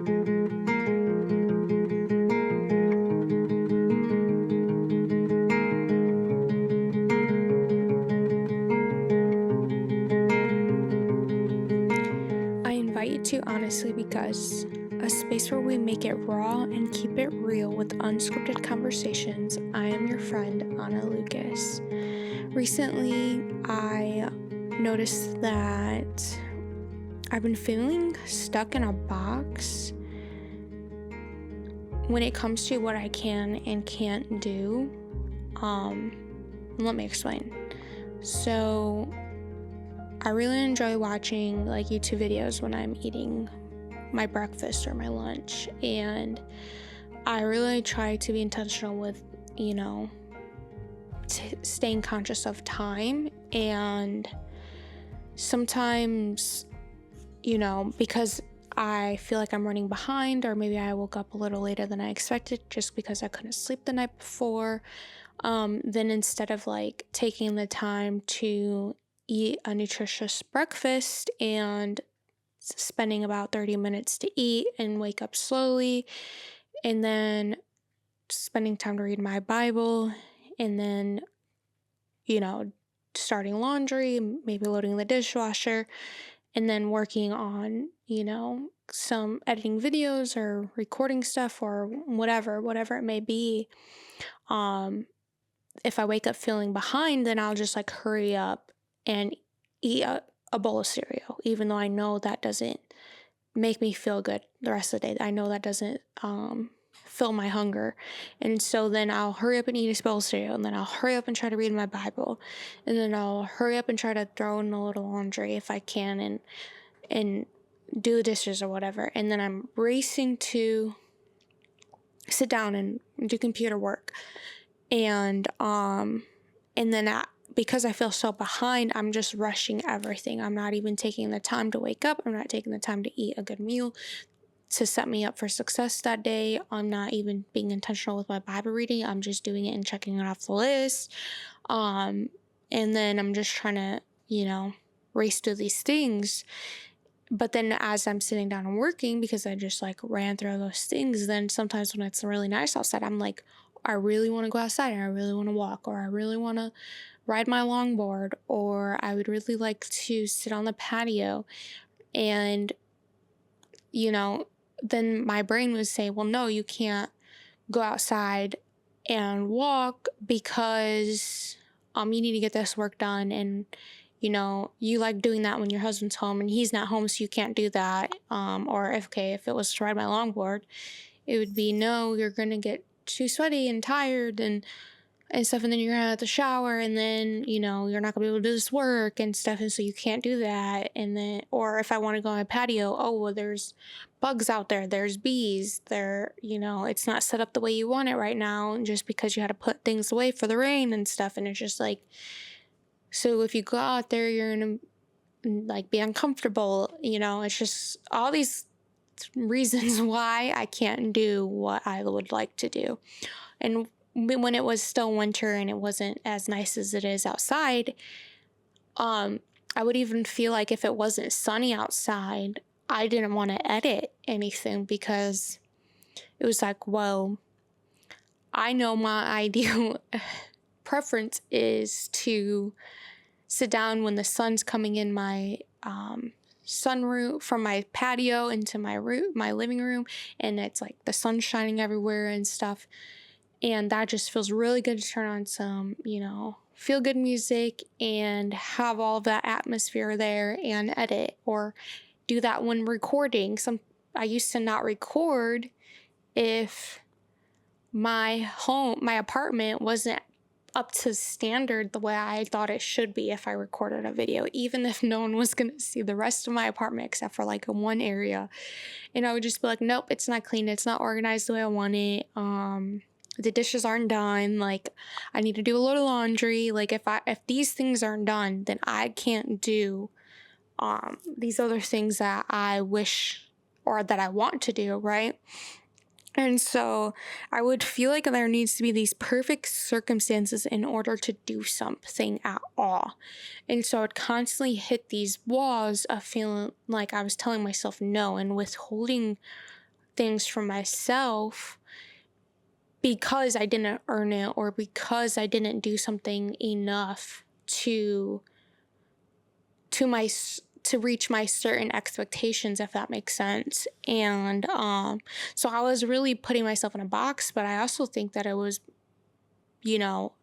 I invite you to Honestly Because, a space where we make it raw and keep it real with unscripted conversations. I am your friend, Anna Lucas. Recently, I noticed that I've been feeling stuck in a box when it comes to what I can and can't do. Let me explain. So, I really enjoy watching YouTube videos when I'm eating my breakfast or my lunch, and I really try to be intentional with, staying conscious of time. And sometimes, because I feel like I'm running behind, or maybe I woke up a little later than I expected just because I couldn't sleep the night before, then instead of taking the time to eat a nutritious breakfast and spending about 30 minutes to eat and wake up slowly, and then spending time to read my Bible, and then, starting laundry, maybe loading the dishwasher, and then working on, some editing videos or recording stuff or whatever it may be. If I wake up feeling behind, then I'll just hurry up and eat a bowl of cereal, even though I know that doesn't make me feel good the rest of the day. I know that doesn't fill my hunger. And so then I'll hurry up and eat a bowl of cereal, and then I'll hurry up and try to read my Bible, and then I'll hurry up and try to throw in a little laundry if I can, and do the dishes or whatever. And then I'm racing to sit down and do computer work. And then because I feel so behind, I'm just rushing everything. I'm not even taking the time to wake up. I'm not taking the time to eat a good meal to set me up for success that day. I'm not even being intentional with my Bible reading. I'm just doing it and checking it off the list. And then I'm just trying to, race through these things. But then as I'm sitting down and working, because I just ran through those things, then sometimes when it's really nice outside, I'm like, I really want to go outside, and I really want to walk, or I really want to ride my longboard, or I would really like to sit on the patio. And, then my brain would say, well, no, you can't go outside and walk because you need to get this work done. And, you like doing that when your husband's home and he's not home, so you can't do that. Or if it was to ride my longboard, it would be, no, you're going to get too sweaty and tired and stuff, and then you're gonna have to shower, and then you're not gonna be able to do this work and stuff, and so you can't do that. And then, or if I want to go on a patio, oh well, there's bugs out there, there's bees there, it's not set up the way you want it right now, just because you had to put things away for the rain and stuff. And it's just so if you go out there, you're gonna be uncomfortable. It's just all these reasons why I can't do what I would like to do. And when it was still winter and it wasn't as nice as it is outside, I would even feel like if it wasn't sunny outside, I didn't want to edit anything, because it was well, I know my ideal preference is to sit down when the sun's coming in my sunroof from my patio into my living room, and it's the sun's shining everywhere and stuff. And that just feels really good to turn on some, feel good music and have all of that atmosphere there and edit, or do that when recording. I used to not record if my apartment wasn't up to standard the way I thought it should be if I recorded a video, even if no one was going to see the rest of my apartment except for one area. And I would just be nope, it's not clean. It's not organized the way I want it. The dishes aren't done. I need to do a load of laundry. If these things aren't done, then I can't do these other things that I wish or that I want to do, right? And so I would feel like there needs to be these perfect circumstances in order to do something at all. And so I'd constantly hit these walls of feeling like I was telling myself no and withholding things for myself because I didn't earn it or because I didn't do something enough to reach my certain expectations, if that makes sense. And so I was really putting myself in a box, but I also think that it was, you know,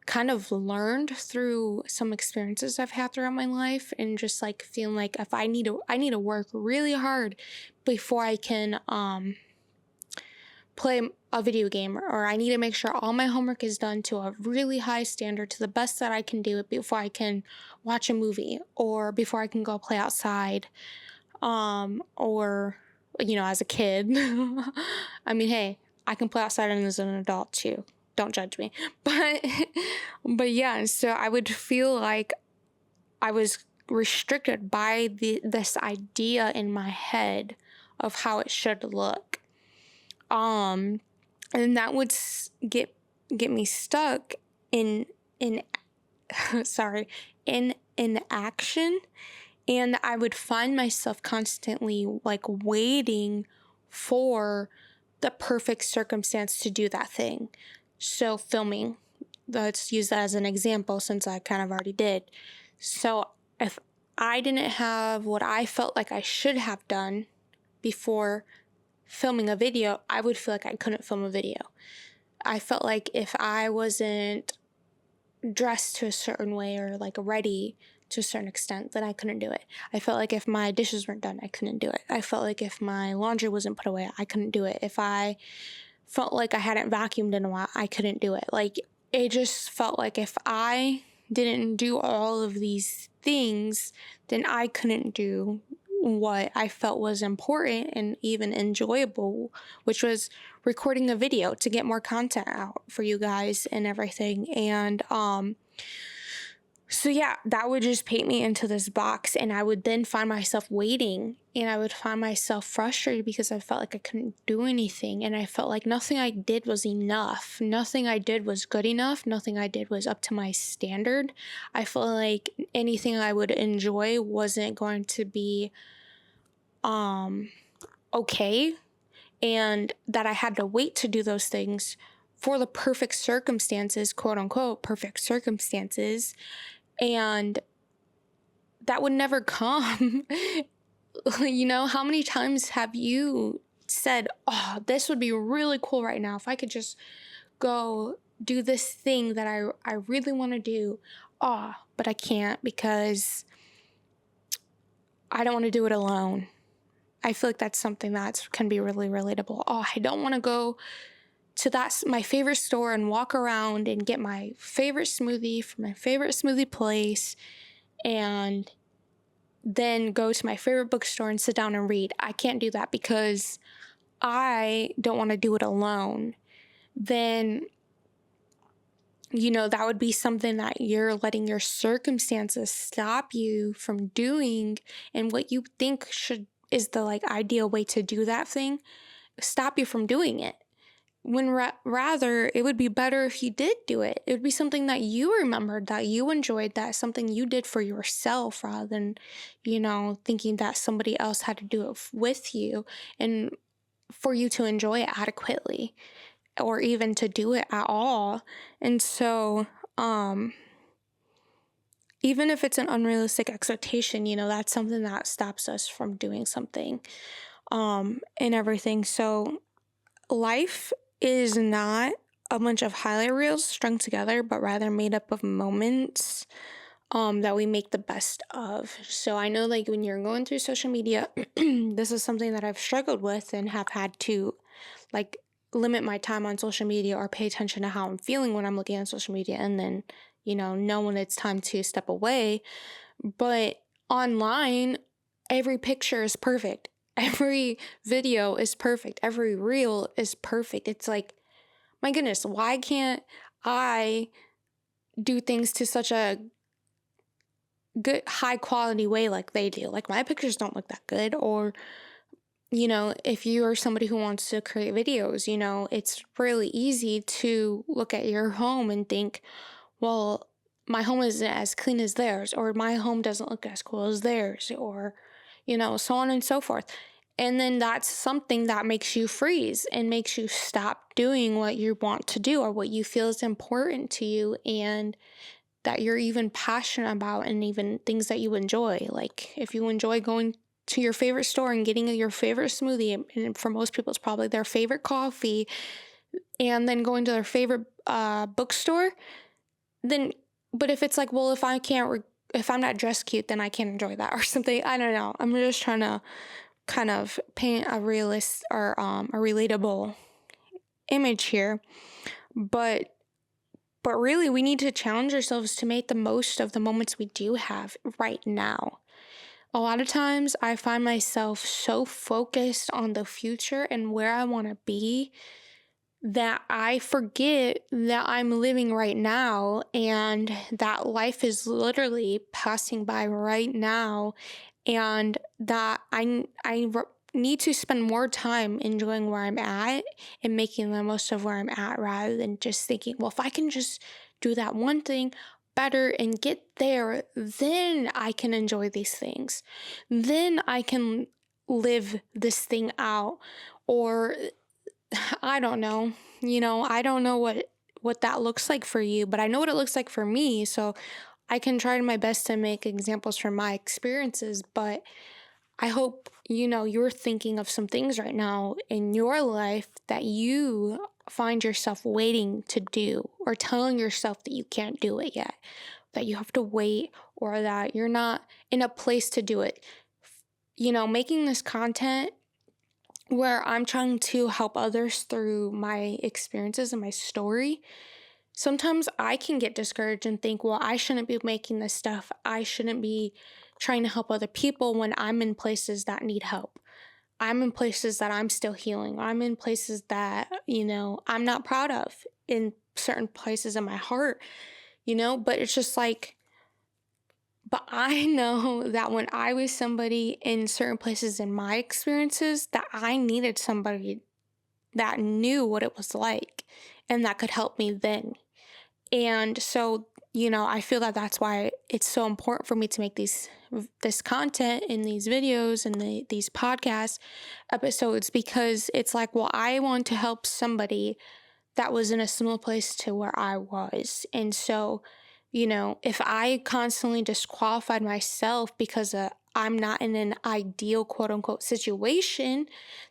kind of learned through some experiences I've had throughout my life, and just like feeling like if I need to work really hard before I can play a video game, or I need to make sure all my homework is done to a really high standard, to the best that I can do it before I can watch a movie or before I can go play outside. Or, as a kid. I mean, hey, I can play outside and as an adult too. Don't judge me. But yeah, so I would feel like I was restricted by this idea in my head of how it should look. And that would get me stuck in sorry, in action. And I would find myself constantly like waiting for the perfect circumstance to do that thing. So filming, let's use that as an example since I kind of already did. So if I didn't have what I felt like I should have done before filming a video, I would feel like I couldn't film a video. I felt like if I wasn't dressed to a certain way or like ready to a certain extent, then I couldn't do it. I felt like if my dishes weren't done, I couldn't do it. I felt like if my laundry wasn't put away, I couldn't do it. If I felt like I hadn't vacuumed in a while, I couldn't do it. Like, it just felt like if I didn't do all of these things, then I couldn't do what I felt was important and even enjoyable, which was recording a video to get more content out for you guys and everything. And so yeah, that would just paint me into this box, and I would then find myself waiting, and I would find myself frustrated because I felt like I couldn't do anything, and I felt like nothing I did was enough. Nothing I did was good enough. Nothing I did was up to my standard. I felt like anything I would enjoy wasn't going to be okay, and that I had to wait to do those things for the perfect circumstances, quote unquote, perfect circumstances. And that would never come. How many times have you said, oh, this would be really cool right now if I could just go do this thing that I really want to do. Oh, but I can't because I don't want to do it alone. I feel like that's something that can be really relatable. Oh, I don't want to go to my favorite store and walk around and get my favorite smoothie from my favorite smoothie place and then go to my favorite bookstore and sit down and read. I can't do that because I don't want to do it alone. Then, that would be something that you're letting your circumstances stop you from doing, and what you think is the like ideal way to do that thing, stop you from doing it. When rather, it would be better if you did do it. It would be something that you remembered, that you enjoyed, that something you did for yourself rather than, thinking that somebody else had to do it with you and for you to enjoy it adequately or even to do it at all. And so, even if it's an unrealistic expectation, that's something that stops us from doing something, and everything. So life is not a bunch of highlight reels strung together, but rather made up of moments that we make the best of. So I know like when you're going through social media, this is something that I've struggled with and have had to like limit my time on social media or pay attention to how I'm feeling when I'm looking at social media, and then, know when it's time to step away. But online, every picture is perfect. Every video is perfect. Every reel is perfect. It's like, my goodness, why can't I do things to such a good, high quality way like they do? Like, my pictures don't look that good. Or, if you are somebody who wants to create videos, it's really easy to look at your home and think, well, my home isn't as clean as theirs, or my home doesn't look as cool as theirs, or, so on and so forth. And then that's something that makes you freeze and makes you stop doing what you want to do or what you feel is important to you and that you're even passionate about and even things that you enjoy. Like if you enjoy going to your favorite store and getting your favorite smoothie, and for most people, it's probably their favorite coffee, and then going to their favorite bookstore, then, but if it's like, well, if I can't, if I'm not dressed cute, then I can't enjoy that or something. I don't know. I'm just trying to kind of paint a realist or a relatable image here, but really we need to challenge ourselves to make the most of the moments we do have right now. A lot of times I find myself so focused on the future and where I want to be that I forget that I'm living right now and that life is literally passing by right now, and that need to spend more time enjoying where I'm at and making the most of where I'm at rather than just thinking, well, if I can just do that one thing better and get there, then I can enjoy these things. Then I can live this thing out. Or I don't know. I don't know what that looks like for you, but I know what it looks like for me, so I can try my best to make examples from my experiences, but I hope you're thinking of some things right now in your life that you find yourself waiting to do or telling yourself that you can't do it yet, that you have to wait or that you're not in a place to do it. Making this content where I'm trying to help others through my experiences and my story, sometimes I can get discouraged and think, well, I shouldn't be making this stuff. I shouldn't be trying to help other people when I'm in places that need help. I'm in places that I'm still healing. I'm in places that, I'm not proud of in certain places in my heart, but it's just like, but I know that when I was somebody in certain places in my experiences, that I needed somebody that knew what it was like and that could help me then. And so, I feel that that's why it's so important for me to make this content in these videos and these podcast episodes, because it's like, well, I want to help somebody that was in a similar place to where I was. And so, if I constantly disqualified myself because I'm not in an ideal quote unquote situation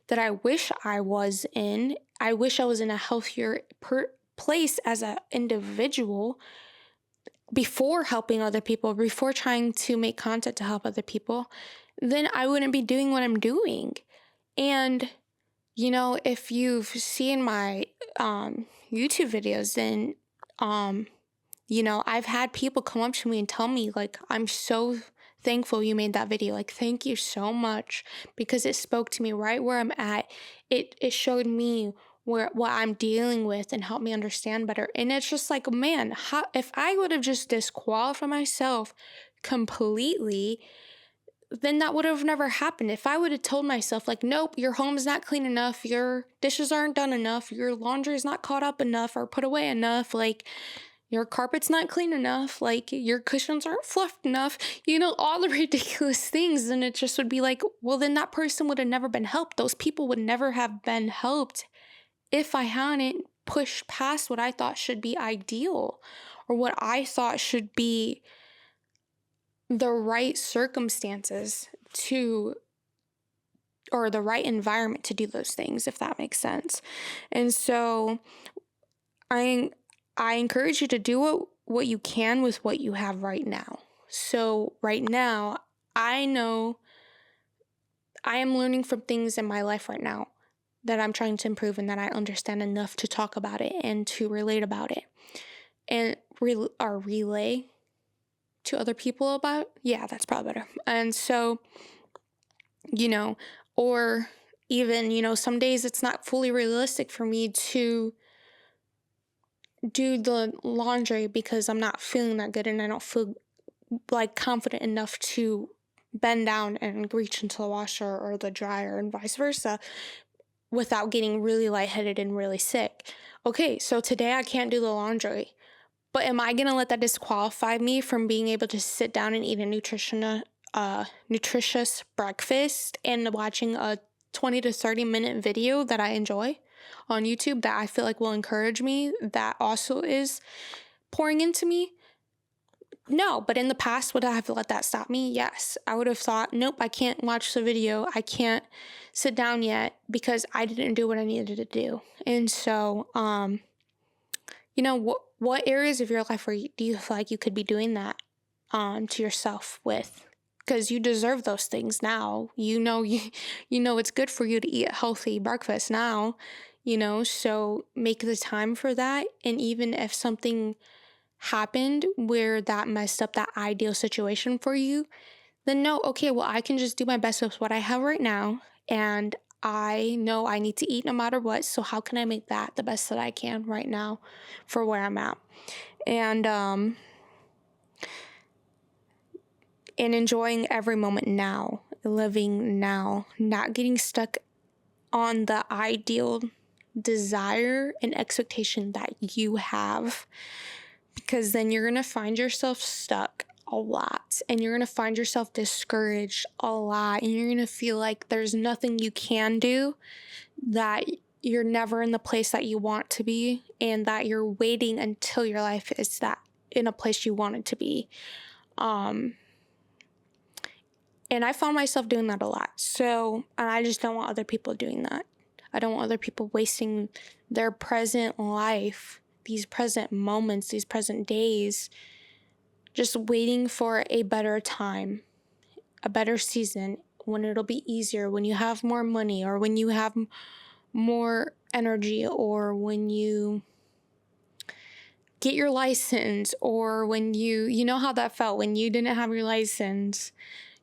that I wish I was in, I wish I was in a healthier place as an individual before helping other people, before trying to make content to help other people, then I wouldn't be doing what I'm doing. And if you've seen my YouTube videos, then I've had people come up to me and tell me, like, I'm so thankful you made that video. Like, thank you so much, because it spoke to me right where I'm at. It showed me what I'm dealing with and helped me understand better. And it's just like, man, if I would have just disqualified myself completely, then that would have never happened. If I would have told myself, like, nope, your home is not clean enough, your dishes aren't done enough, your laundry is not caught up enough or put away enough, like, your carpet's not clean enough, like, your cushions aren't fluffed enough, all the ridiculous things, and it just would be like, well, then that person would have never been helped. Those people would never have been helped if I hadn't pushed past what I thought should be ideal or what I thought should be the right circumstances or the right environment to do those things, if that makes sense. And so I encourage you to do what you can with what you have right now. So right now, I know I am learning from things in my life right now that I'm trying to improve and that I understand enough to talk about it and to relate about it and relay to other people about. Yeah, that's probably better. And so, or even, some days it's not fully realistic for me to do the laundry because I'm not feeling that good and I don't feel like confident enough to bend down and reach into the washer or the dryer and vice versa without getting really lightheaded and really sick. Okay, so today I can't do the laundry, but am I going to let that disqualify me from being able to sit down and eat a nutritious breakfast and watching a 20 to 30-minute video that I enjoy on YouTube that I feel like will encourage me, that also is pouring into me? No, but in the past, would I have let that stop me? Yes. I would have thought, nope, I can't watch the video. I can't sit down yet because I didn't do what I needed to do. And so, what areas of your life do you feel like you could be doing that to yourself with? Because you deserve those things now. You know it's good for you to eat a healthy breakfast now, so make the time for that. And even if something happened where that messed up that ideal situation for you, then no, okay, well, I can just do my best with what I have right now. And I know I need to eat no matter what. So how can I make that the best that I can right now for where I'm at? And enjoying every moment now, living now, not getting stuck on the ideal desire and expectation that you have, because then you're going to find yourself stuck a lot, and you're going to find yourself discouraged a lot, and you're going to feel like there's nothing you can do, that you're never in the place that you want to be, and that you're waiting until your life is that in a place you want it to be. And I found myself doing that a lot. So, and I just don't want other people doing that. I don't want other people wasting their present life, these present moments, these present days, just waiting for a better time, a better season, when it'll be easier, when you have more money, or when you have more energy, or when you get your license, or when you know how that felt when you didn't have your license.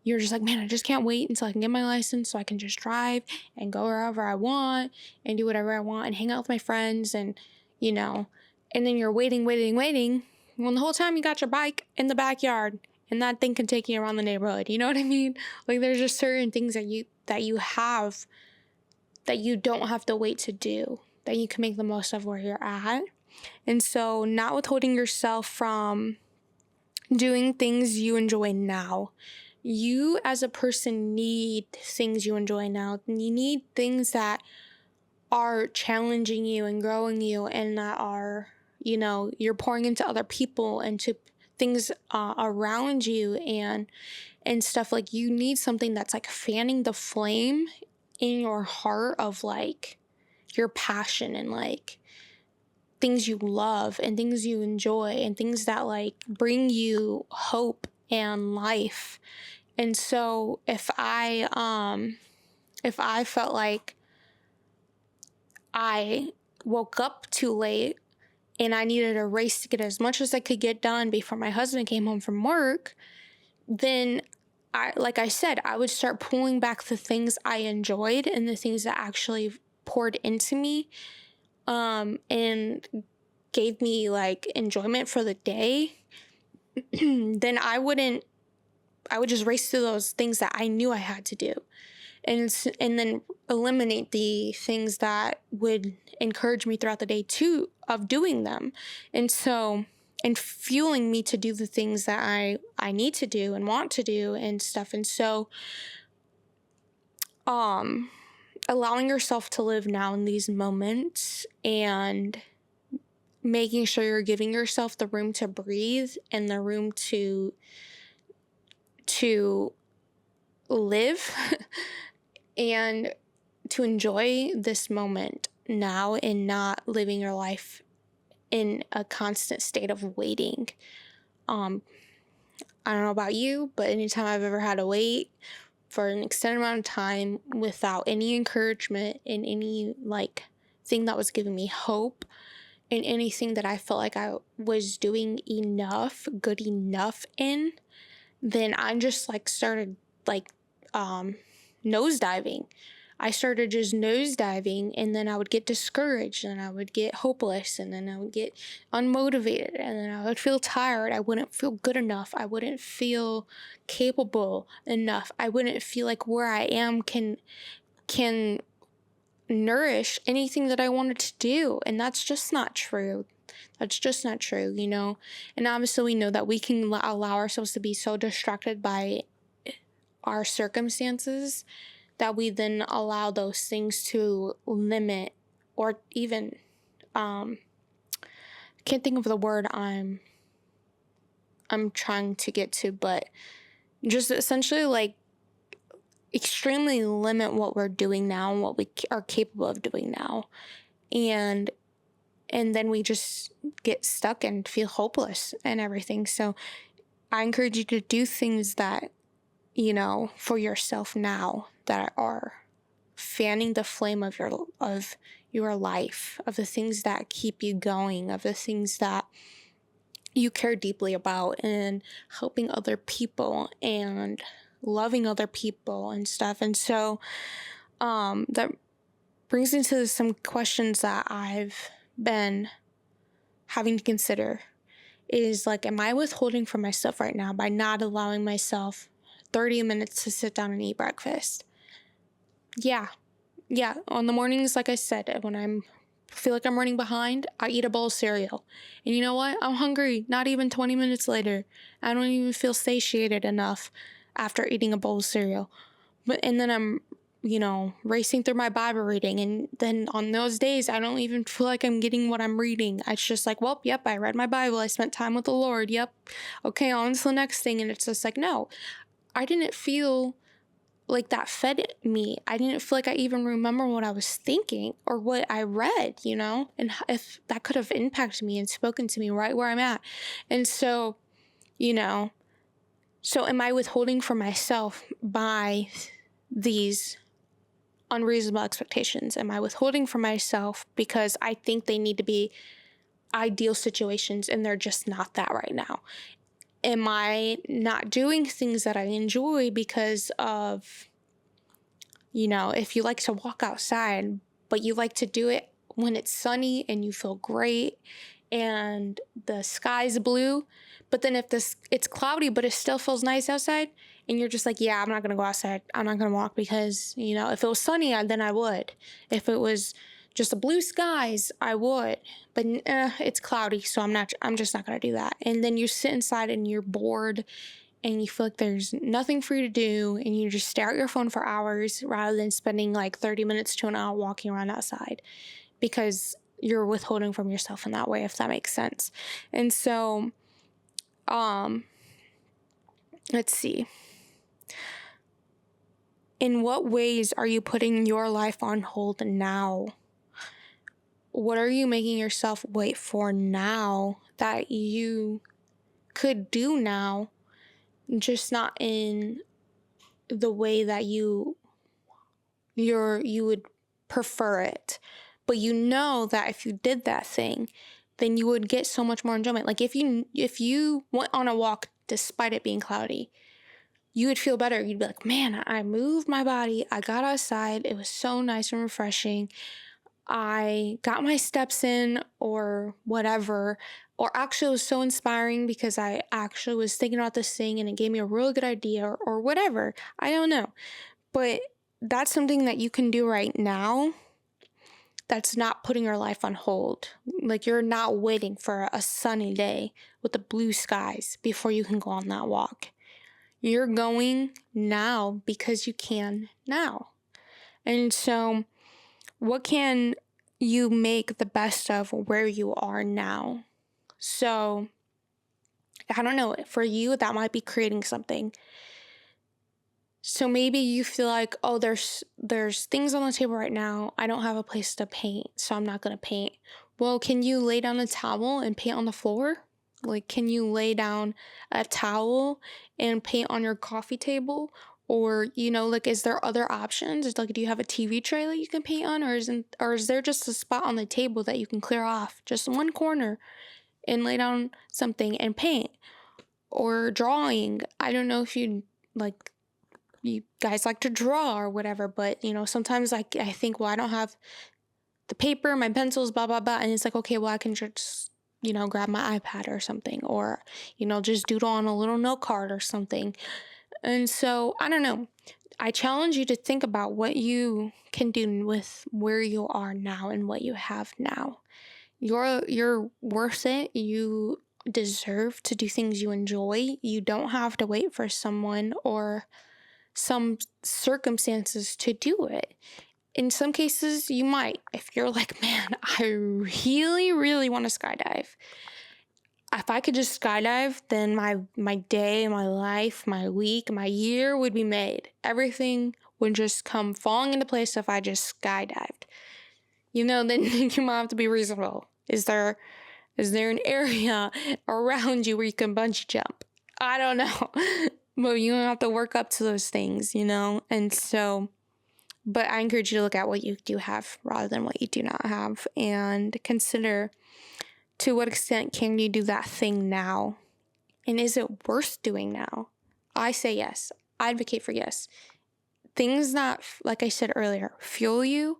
You're just like, man, I just can't wait until I can get my license so I can just drive and go wherever I want and do whatever I want and hang out with my friends and then you're waiting. Well, the whole time you got your bike in the backyard and that thing can take you around the neighborhood. You know what I mean? Like, there's just certain things that you have that you don't have to wait to do, that you can make the most of where you're at. And so not withholding yourself from doing things you enjoy now. You as a person need things you enjoy now. You need things that are challenging you and growing you, and that are, you're pouring into other people and to things around you and stuff. Like, you need something that's like fanning the flame in your heart of like your passion and like things you love and things you enjoy and things that like bring you hope and life. And so if I felt like I woke up too late and I needed a race to get as much as I could get done before my husband came home from work, then like I said, I would start pulling back the things I enjoyed and the things that actually poured into me, and gave me like enjoyment for the day. Then I would just race through those things that I knew I had to do, and then eliminate the things that would encourage me throughout the day too of doing them. And so, and fueling me to do the things that I need to do and want to do and stuff. And so, allowing yourself to live now in these moments and making sure you're giving yourself the room to breathe and the room to live and to enjoy this moment now, and not living your life in a constant state of waiting. I don't know about you, but anytime I've ever had to wait for an extended amount of time without any encouragement and any like thing that was giving me hope, and anything that I felt like I was doing good enough in, then I just like started like nosediving. I started just nosediving, and then I would get discouraged, and I would get hopeless, and then I would get unmotivated, and then I would feel tired. I wouldn't feel good enough. I wouldn't feel capable enough. I wouldn't feel like where I am can nourish anything that I wanted to do. And that's just not true. That's just not true, And obviously we know that we can allow ourselves to be so distracted by our circumstances that we then allow those things to limit or even um can't think of the word I'm trying to get to, but just essentially like extremely limit what we're doing now and what we are capable of doing now. And then we just get stuck and feel hopeless and everything. So I encourage you to do things that, for yourself now that are fanning the flame of your life, of the things that keep you going, of the things that you care deeply about, and helping other people and loving other people and stuff. And so that brings me to some questions that I've been having to consider is like, am I withholding from myself right now by not allowing myself 30 minutes to sit down and eat breakfast? Yeah. Yeah. On the mornings, like I said, when feel like I'm running behind, I eat a bowl of cereal. And you know what? I'm hungry. Not even 20 minutes later. I don't even feel satiated enough after eating a bowl of cereal. And then I'm, racing through my Bible reading. And then on those days, I don't even feel like I'm getting what I'm reading. It's just like, well, yep, I read my Bible. I spent time with the Lord. Yep. Okay, on to the next thing. And it's just like, no, I didn't feel like that fed me. I didn't feel like I even remember what I was thinking or what I read, and if that could have impacted me and spoken to me right where I'm at. And so, so am I withholding from myself by these unreasonable expectations? Am I withholding from myself because I think they need to be ideal situations and they're just not that right now? Am I not doing things that I enjoy because of, if you like to walk outside, but you like to do it when it's sunny and you feel great and the sky's blue, but then if it's cloudy but it still feels nice outside and you're just like, yeah, I'm not going to go outside. I'm not going to walk because, if it was sunny, then I would. If it was just the blue skies, I would. But it's cloudy, so I'm just not going to do that. And then you sit inside and you're bored and you feel like there's nothing for you to do and you just stare at your phone for hours rather than spending like 30 minutes to an hour walking around outside because you're withholding from yourself in that way, if that makes sense. And so, let's see. In what ways are you putting your life on hold now? What are you making yourself wait for now that you could do now, just not in the way that you would prefer it? But you know that if you did that thing, then you would get so much more enjoyment. Like if you went on a walk despite it being cloudy, you would feel better. You'd be like, man, I moved my body. I got outside. It was so nice and refreshing. I got my steps in or whatever. Or actually it was so inspiring because I actually was thinking about this thing and it gave me a really good idea or whatever. I don't know. But that's something that you can do right now that's not putting your life on hold. Like you're not waiting for a sunny day with the blue skies before you can go on that walk. You're going now because you can now. And so what can you make the best of where you are now? So I don't know, for you, that might be creating something. So maybe you feel like, oh, there's things on the table right now. I don't have a place to paint, so I'm not going to paint. Well, can you lay down a towel and paint on the floor? Like, can you lay down a towel and paint on your coffee table? Or, like, is there other options? It's like, do you have a TV tray that you can paint on? Or is there just a spot on the table that you can clear off? Just one corner and lay down something and paint? Or drawing. I don't know if you guys like to draw or whatever, but sometimes I think, well, I don't have the paper, my pencils, blah, blah, blah. And it's like, okay, well, I can just, grab my iPad or something, or, just doodle on a little note card or something. And so, I don't know. I challenge you to think about what you can do with where you are now and what you have now. You're worth it. You deserve to do things you enjoy. You don't have to wait for someone or some circumstances to do it. In some cases, you might. If you're like, man, I really, really want to skydive. If I could just skydive, then my day, my life, my week, my year would be made. Everything would just come falling into place if I just skydived. Then you might have to be reasonable. Is there an area around you where you can bungee jump? I don't know. But you don't have to work up to those things, And so, but I encourage you to look at what you do have rather than what you do not have, and consider, to what extent can you do that thing now? And is it worth doing now? I say yes. I advocate for yes. Things that, like I said earlier, fuel you,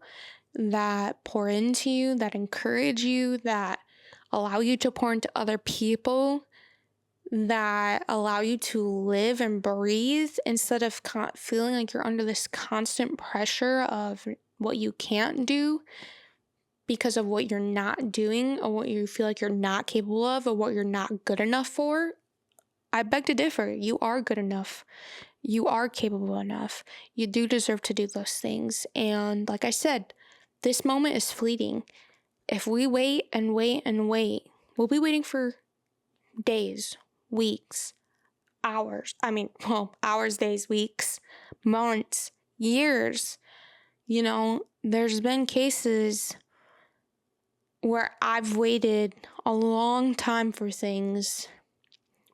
that pour into you, that encourage you, that allow you to pour into other people, that allow you to live and breathe instead of feeling like you're under this constant pressure of what you can't do because of what you're not doing, or what you feel like you're not capable of, or what you're not good enough for. I beg to differ. You are good enough. You are capable enough. You do deserve to do those things. And like I said, this moment is fleeting. If we wait and wait and wait, we'll be waiting for days, weeks, hours. Hours, days, weeks, months, years. There's been cases where I've waited a long time for things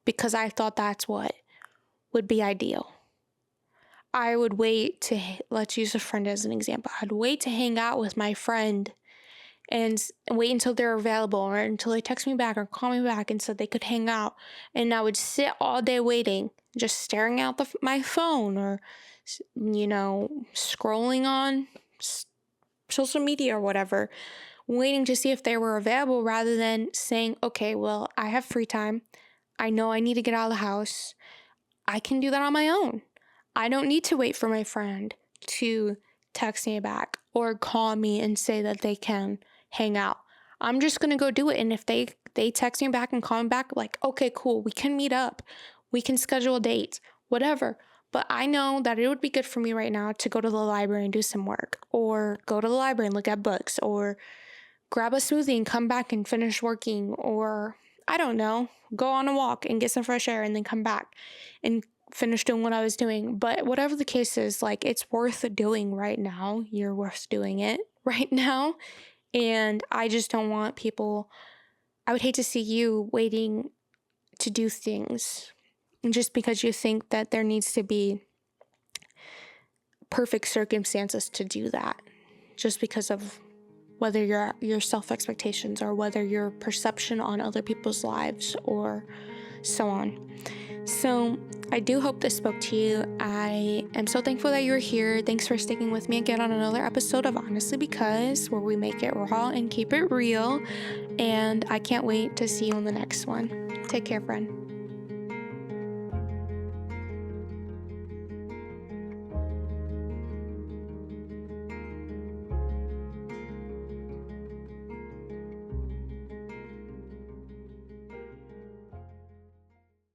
because I thought that's what would be ideal. I would wait to, let's use a friend as an example. I'd wait to hang out with my friend and wait until they're available, or until they text me back or call me back and said they could hang out. And I would sit all day waiting, just staring out my phone, or, scrolling on social media or whatever, waiting to see if they were available, rather than saying, okay, well, I have free time. I know I need to get out of the house. I can do that on my own. I don't need to wait for my friend to text me back or call me and say that they can hang out. I'm just going to go do it. And if they text me back and call me back, like, okay, cool, we can meet up. We can schedule a date, whatever. But I know that it would be good for me right now to go to the library and do some work, or go to the library and look at books, or grab a smoothie and come back and finish working, or I don't know, go on a walk and get some fresh air and then come back and finish doing what I was doing. But whatever the case is, like, it's worth doing right now. You're worth doing it right now. And I just don't want people, I would hate to see you waiting to do things just because you think that there needs to be perfect circumstances to do that, just because of whether your self-expectations, or whether your perception on other people's lives, or so on. So I do hope this spoke to you. I am so thankful that you're here. Thanks for sticking with me again on another episode of Honestly Because, where we make it raw and keep it real. And I can't wait to see you on the next one. Take care, friend.